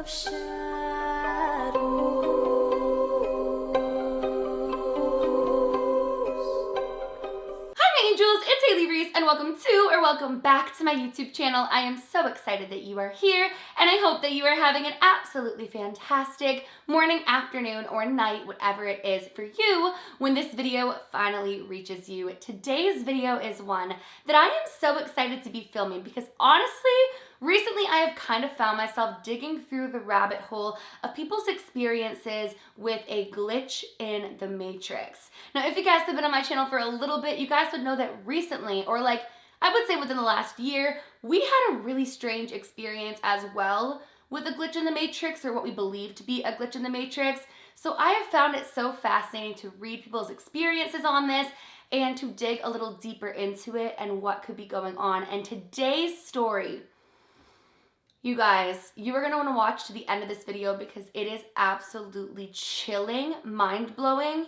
Angels, it's Hailey Reese and welcome back to my YouTube channel. I am so excited that you are here and I hope that you are having an absolutely fantastic morning, afternoon, or night, whatever it is for you when this video finally reaches you. Today's video is one that I am so excited to be filming because honestly, recently I have kind of found myself digging through the rabbit hole of people's experiences with a glitch in the Matrix. Now, if you guys have been on my channel for a little bit, you guys would know that recently, or like I would say within the last year, we had a really strange experience as well with a glitch in the Matrix, or what we believe to be a glitch in the Matrix. So I have found it so fascinating to read people's experiences on this and to dig a little deeper into it and what could be going on. And today's story, you guys, you are going to want to watch to the end of this video because it is absolutely chilling, mind-blowing,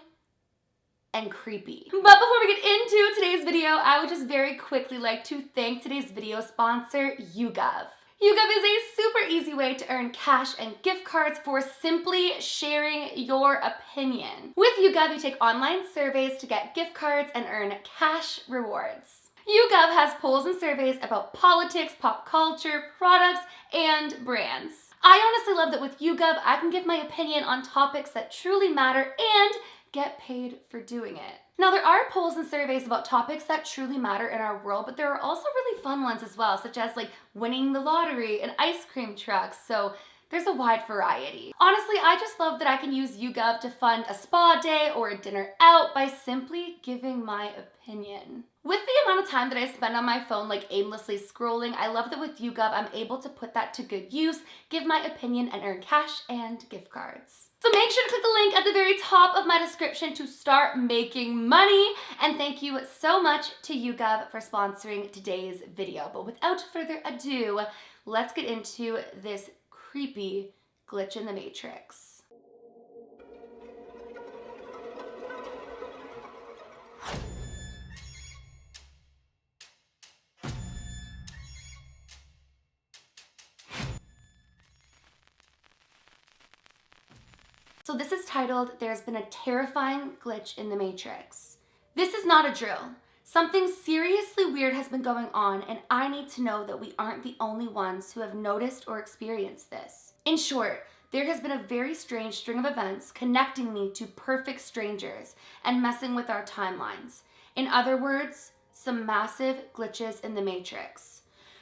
and creepy. But before we get into today's video, I would just very quickly like to thank today's video sponsor, YouGov. YouGov is a super easy way to earn cash and gift cards for simply sharing your opinion. With YouGov, you take online surveys to get gift cards and earn cash rewards. YouGov has polls and surveys about politics, pop culture, products, and brands. I honestly love that with YouGov, I can give my opinion on topics that truly matter and get paid for doing it. Now, there are polls and surveys about topics that truly matter in our world, but there are also really fun ones as well, such as like winning the lottery and ice cream trucks. So there's a wide variety. Honestly, I just love that I can use YouGov to fund a spa day or a dinner out by simply giving my opinion. With the amount of time that I spend on my phone like aimlessly scrolling, I love that with YouGov I'm able to put that to good use, give my opinion, and earn cash and gift cards. So make sure to click the link at the very top of my description to start making money. And thank you so much to YouGov for sponsoring today's video. But without further ado, let's get into this creepy glitch in the Matrix. So this is titled, "There's been a terrifying glitch in the Matrix." This is not a drill. Something seriously weird has been going on, and I need to know that we aren't the only ones who have noticed or experienced this. In short, there has been a very strange string of events connecting me to perfect strangers and messing with our timelines. In other words, some massive glitches in the Matrix.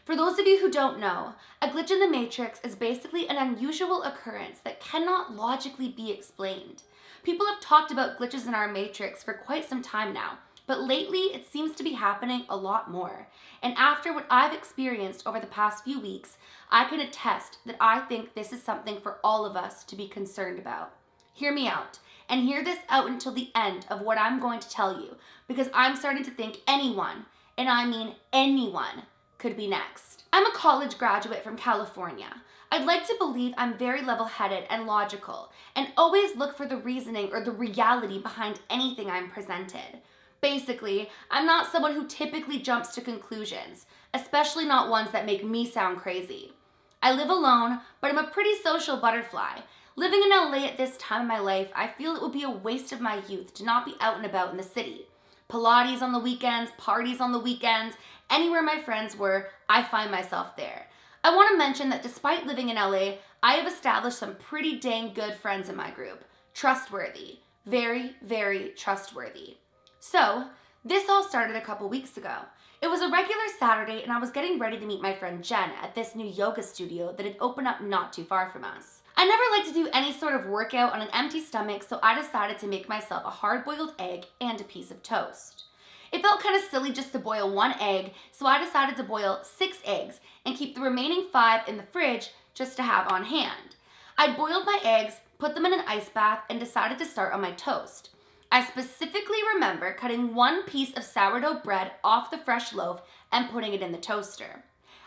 For those of you who don't know, a glitch in the Matrix is basically an unusual occurrence that cannot logically be explained. People have talked about glitches in our Matrix for quite some time now, but lately it seems to be happening a lot more. And after what I've experienced over the past few weeks, I can attest that I think this is something for all of us to be concerned about. Hear me out, and hear this out until the end of what I'm going to tell you, because I'm starting to think anyone, and I mean anyone, could be next. I'm a college graduate from California. I'd like to believe I'm very level-headed and logical, and always look for the reasoning or the reality behind anything I'm presented. Basically, I'm not someone who typically jumps to conclusions, especially not ones that make me sound crazy. I live alone, but I'm a pretty social butterfly. Living in LA at this time in my life, I feel it would be a waste of my youth to not be out and about in the city. Pilates on the weekends, parties on the weekends, anywhere my friends were, I find myself there. I want to mention that despite living in LA, I have established some pretty dang good friends in my group. Trustworthy. Very, very trustworthy. So, this all started a couple weeks ago. It was a regular Saturday and I was getting ready to meet my friend Jen at this new yoga studio that had opened up not too far from us. I never like to do any sort of workout on an empty stomach, so I decided to make myself a hard-boiled egg and a piece of toast. It felt kind of silly just to boil one egg, so I decided to boil 6 eggs and keep the remaining 5 in the fridge just to have on hand. I boiled my eggs, put them in an ice bath, and decided to start on my toast. I specifically remember cutting one piece of sourdough bread off the fresh loaf and putting it in the toaster.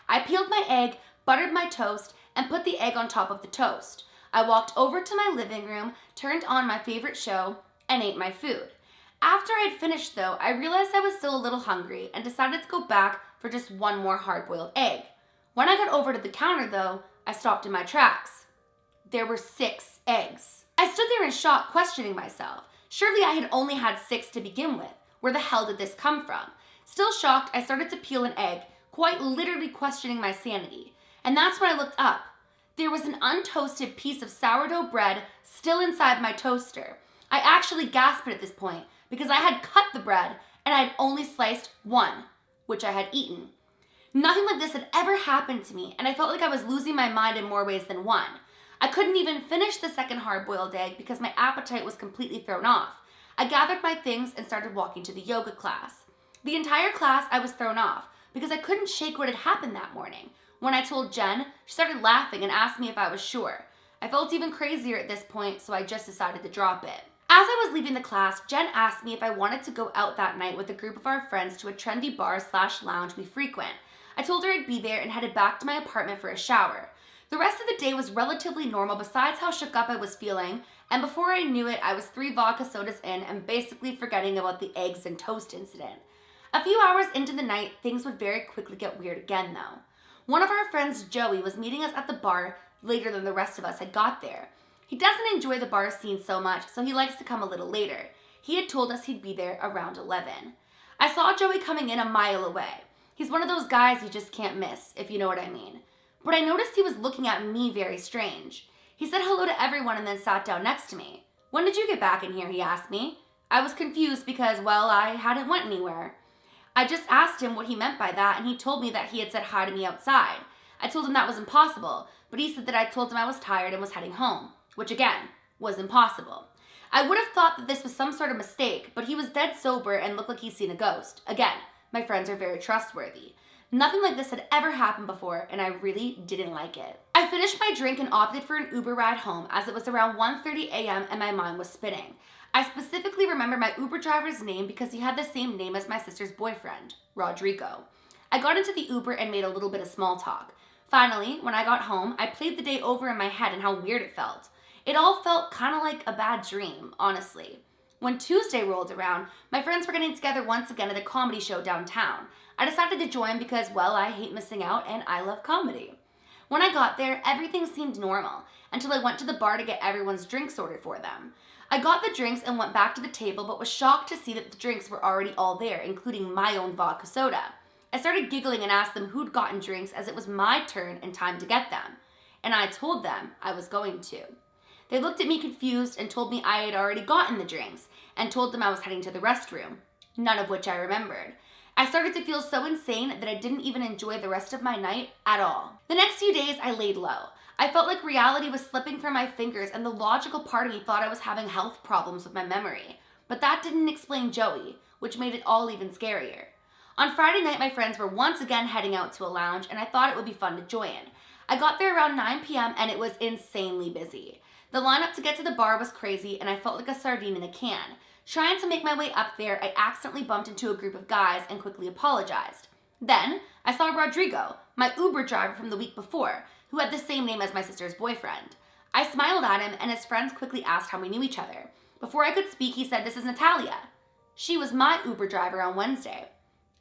I peeled my egg, buttered my toast, and put the egg on top of the toast. I walked over to my living room, turned on my favorite show, and ate my food. After I had finished though, I realized I was still a little hungry and decided to go back for just one more hard-boiled egg. When I got over to the counter though, I stopped in my tracks. there were 6 eggs. I stood there in shock, questioning myself. Surely I had only had 6 to begin with. Where the hell did this come from? Still shocked, I started to peel an egg, quite literally questioning my sanity. And that's when I looked up. There was an untoasted piece of sourdough bread still inside my toaster. I actually gasped at this point because I had cut the bread and I had only sliced 1, which I had eaten. Nothing like this had ever happened to me, and I felt like I was losing my mind in more ways than one. I couldn't even finish the second hard-boiled egg because my appetite was completely thrown off. I gathered my things and started walking to the yoga class. The entire class I was thrown off because I couldn't shake what had happened that morning. When I told Jen, she started laughing and asked me if I was sure. I felt even crazier at this point, so I just decided to drop it. As I was leaving the class, Jen asked me if I wanted to go out that night with a group of our friends to a trendy bar/lounge we frequent. I told her I'd be there and headed back to my apartment for a shower. The rest of the day was relatively normal besides how shook up I was feeling, and before I knew it, I was 3 vodka sodas in and basically forgetting about the eggs and toast incident. A few hours into the night, things would very quickly get weird again though. One of our friends, Joey, was meeting us at the bar later than the rest of us had got there. He doesn't enjoy the bar scene so much, so he likes to come a little later. He had told us he'd be there around 11. I saw Joey coming in a mile away. He's one of those guys you just can't miss, if you know what I mean. But I noticed he was looking at me very strange. He said hello to everyone and then sat down next to me. "When did you get back in here?" he asked me. I was confused because, well, I hadn't went anywhere. I just asked him what he meant by that, and he told me that he had said hi to me outside. I told him that was impossible, but he said that I told him I was tired and was heading home, which again, was impossible. I would have thought that this was some sort of mistake, but he was dead sober and looked like he'd seen a ghost. Again, my friends are very trustworthy. Nothing like this had ever happened before, and I really didn't like it. I finished my drink and opted for an Uber ride home as it was around 1:30 a.m. and my mind was spinning. I specifically remember my Uber driver's name because he had the same name as my sister's boyfriend, Rodrigo. I got into the Uber and made a little bit of small talk. Finally, when I got home, I played the day over in my head and how weird it felt. It all felt kind of like a bad dream, honestly. When Tuesday rolled around, my friends were getting together once again at a comedy show downtown. I decided to join because, well, I hate missing out and I love comedy. When I got there, everything seemed normal until I went to the bar to get everyone's drinks ordered for them. I got the drinks and went back to the table, but was shocked to see that the drinks were already all there, including my own vodka soda. I started giggling and asked them who'd gotten drinks as it was my turn and time to get them. And I told them I was going to. They looked at me confused and told me I had already gotten the drinks and told them I was heading to the restroom, none of which I remembered. I started to feel so insane that I didn't even enjoy the rest of my night at all. The next few days I laid low. I felt like reality was slipping from my fingers and the logical part of me thought I was having health problems with my memory. But that didn't explain Joey, which made it all even scarier. On Friday night, my friends were once again heading out to a lounge and I thought it would be fun to join. I got there around 9 p.m. and it was insanely busy. The lineup to get to the bar was crazy and I felt like a sardine in a can. Trying to make my way up there, I accidentally bumped into a group of guys and quickly apologized. Then, I saw Rodrigo, my Uber driver from the week before, who had the same name as my sister's boyfriend. I smiled at him and his friends quickly asked how we knew each other. Before I could speak, he said, "This is Natalia. She was my Uber driver on Wednesday."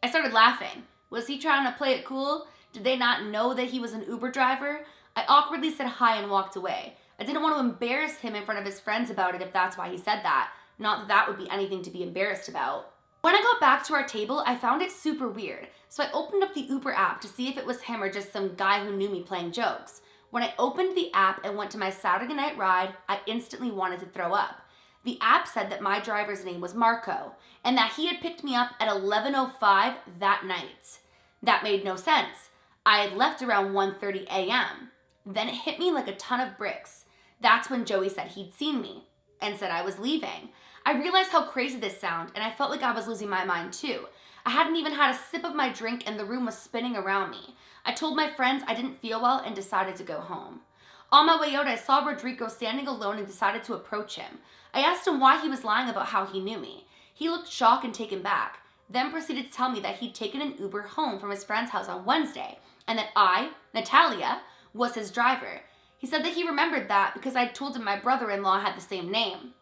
I started laughing. Was he trying to play it cool? Did they not know that he was an Uber driver? I awkwardly said hi and walked away. I didn't want to embarrass him in front of his friends about it if that's why he said that. Not that that would be anything to be embarrassed about. When I got back to our table, I found it super weird, so I opened up the Uber app to see if it was him or just some guy who knew me playing jokes. When I opened the app and went to my Saturday night ride, I instantly wanted to throw up. The app said that my driver's name was Marco, and that he had picked me up at 11:05 that night. That made no sense. I had left around 1:30 a.m. Then it hit me like a ton of bricks. That's when Joey said he'd seen me, and said I was leaving. I realized how crazy this sounded, and I felt like I was losing my mind too. I hadn't even had a sip of my drink and the room was spinning around me. I told my friends I didn't feel well and decided to go home. On my way out, I saw Rodrigo standing alone and decided to approach him. I asked him why he was lying about how he knew me. He looked shocked and taken back, then proceeded to tell me that he'd taken an Uber home from his friend's house on Wednesday, and that I, Natalia, was his driver. He said that he remembered that because I'd told him my brother-in-law had the same name.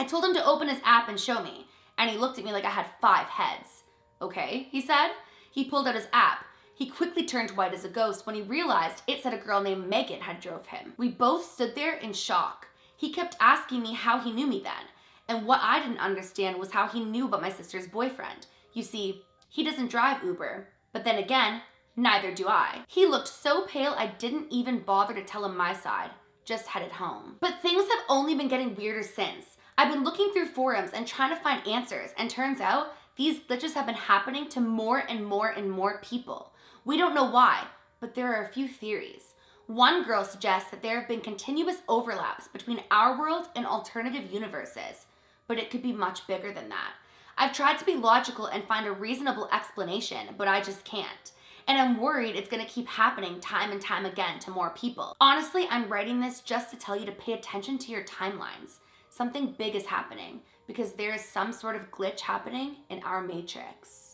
I told him to open his app and show me, and he looked at me like I had 5 heads. "Okay," he said. He pulled out his app. He quickly turned white as a ghost when he realized it said a girl named Megan had drove him. We both stood there in shock. He kept asking me how he knew me then, and what I didn't understand was how he knew about my sister's boyfriend. You see, he doesn't drive Uber, but then again, neither do I. He looked so pale I didn't even bother to tell him my side, just headed home. But things have only been getting weirder since. I've been looking through forums and trying to find answers, and turns out these glitches have been happening to more and more and more people. We don't know why, but there are a few theories. One girl suggests that there have been continuous overlaps between our world and alternative universes, but it could be much bigger than that. I've tried to be logical and find a reasonable explanation, but I just can't. And I'm worried it's gonna keep happening time and time again to more people. Honestly, I'm writing this just to tell you to pay attention to your timelines. Something big is happening because there is some sort of glitch happening in our matrix.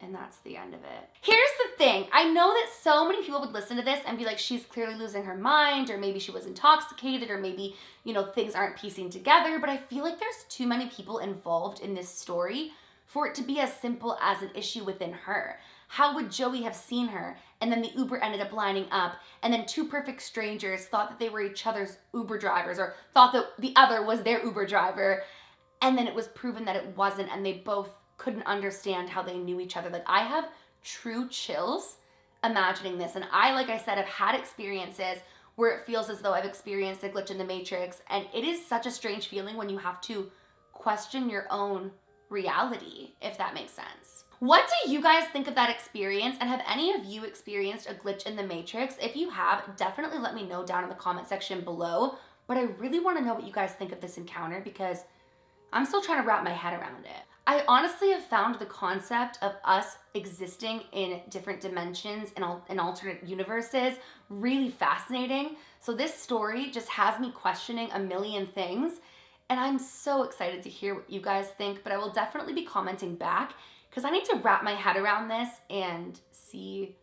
And that's the end of it. Here's the thing. I know that so many people would listen to this and be like, she's clearly losing her mind, or maybe she was intoxicated, or maybe, things aren't piecing together, but I feel like there's too many people involved in this story for it to be as simple as an issue within her. How would Joey have seen her, and then the Uber ended up lining up, and then two perfect strangers thought that they were each other's Uber drivers, or thought that the other was their Uber driver, and then it was proven that it wasn't, and they both couldn't understand how they knew each other. Like, I have true chills imagining this, and like I said, have had experiences where it feels as though I've experienced a glitch in the matrix, and it is such a strange feeling when you have to question your own reality, if that makes sense. What do you guys think of that experience, and have any of you experienced a glitch in the matrix? If you have, definitely let me know down in the comment section below, but I really want to know what you guys think of this encounter because I'm still trying to wrap my head around it. I honestly have found the concept of us existing in different dimensions and in alternate universes really fascinating. So this story just has me questioning a million things, and I'm so excited to hear what you guys think, but I will definitely be commenting back because I need to wrap my head around this and see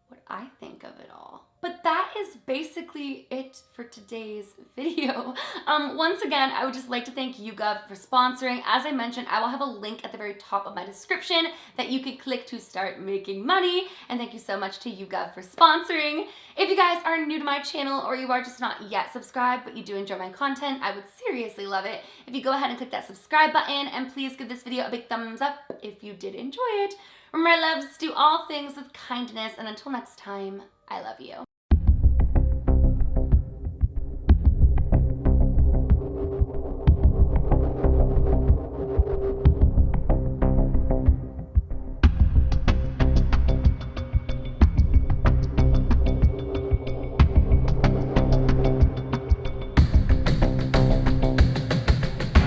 what I think of it all. But that is basically it for today's video. Once again, I would just like to thank YouGov for sponsoring. As I mentioned, I will have a link at the very top of my description that you can click to start making money. And thank you so much to YouGov for sponsoring. If you guys are new to my channel or you are just not yet subscribed, but you do enjoy my content, I would seriously love it if you go ahead and click that subscribe button, and please give this video a big thumbs up if you did enjoy it. Remember, my loves, do all things with kindness, and until next time, I love you.